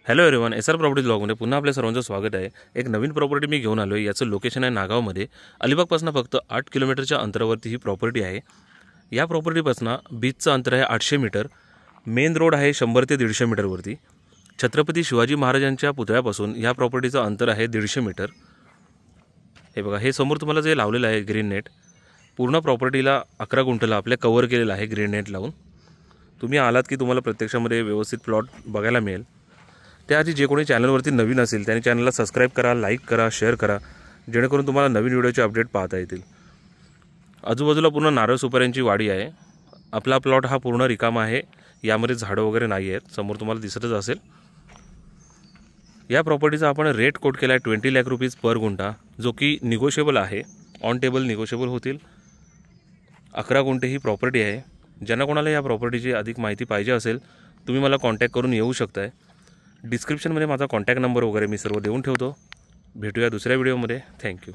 Hello everyone, SR property ब्लॉगमध्ये पुन्हा आपल्या सर्वांचं स्वागत आहे। एक नवीन प्रॉपर्टी मी घेऊन आलो आहे। याचं लोकेशन आहे नागावमध्ये। अलिबागपासून फक्त 8 किलोमीटरच्या अंतरावरती ही प्रॉपर्टी आहे। या प्रॉपर्टीपासून बीचचं अंतर आहे 800 मीटर, मेन रोड आहे 100 ते 150 मीटरवरती। छत्रपती शिवाजी महाराजांच्या पुतळ्यापासून या प्रॉपर्टीचं अंतर आहे 150 मीटर। हे बघा, हे समोर तुम्हाला जे लावलेलं आहे ग्रीन नेट, पूर्ण प्रॉपर्टीला 11 गुंठला आपल्या कव्हर केलेलं आहे ग्रीन नेट लावून। तुम्ही आलात की तुम्हाला प्रत्यक्षामध्ये व्यवस्थित प्लॉट बघायला मिळेल। त्याआधी जे कोणी चॅनलवरती नवीन असेल त्यांनी चॅनलला सबस्क्राइब करा, लाईक करा, शेअर करा, जेणेकरून तुम्हाला नवीन व्हिडिओचे अपडेट पाहता येतील। आजूबाजूला पूर्ण नारळ सुपाऱ्यांची वाडी आहे। आपला प्लॉट हा पूर्ण रिकामा आहे, यामध्ये झाडं वगैरे नाही आहेत, समोर तुम्हाला दिसतच असेल। या प्रॉपर्टीचा आपण रेट कोट केला आहे 20 लाख रुपीज पर गुंठा, जो की निगोशिएबल आहे, ऑन टेबल निगोशिएबल होतील। 11 गुंठे ही प्रॉपर्टी आहे। ज्यांना कोणाला या प्रॉपर्टीची अधिक माहिती पाहिजे असेल तुम्ही मला कॉन्टॅक्ट करून येऊ शकताय। डिस्क्रिप्शनमध्ये माझा कॉन्टॅक्ट नंबर वगैरे मी सर्व देऊन ठेवतो। भेटूया दुसऱ्या व्हिडिओमध्ये। थँक्यू।